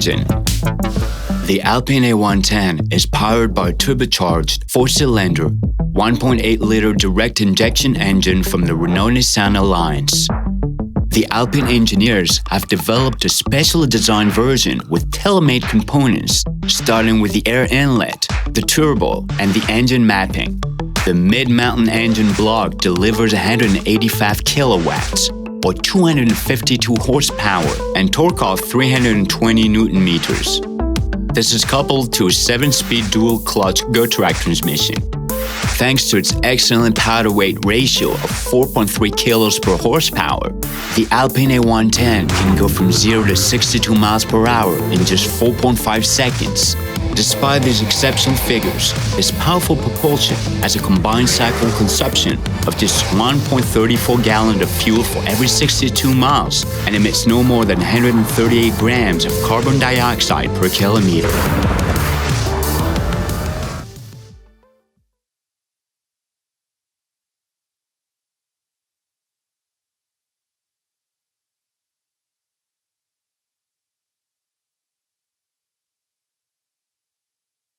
engine. The Alpine A110 is powered by a turbocharged 4-cylinder, 1.8-liter direct injection engine from the Renault-Nissan Alliance. The Alpine engineers have developed a specially designed version with tailor-made components, starting with the air inlet, the turbo, and the engine mapping. The mid-mountain engine block delivers 185 kilowatts, or 252 horsepower, and torque of 320 Nm. This is coupled to a 7-speed dual-clutch go-track transmission. Thanks to its excellent power-to-weight ratio of 4.3 kilos per horsepower, the Alpine A110 can go from 0 to 62 miles per hour in just 4.5 seconds. Despite these exceptional figures, its powerful propulsion has a combined cycle consumption of just 1.34 gallons of fuel for every 62 miles and emits no more than 138 grams of carbon dioxide per kilometer.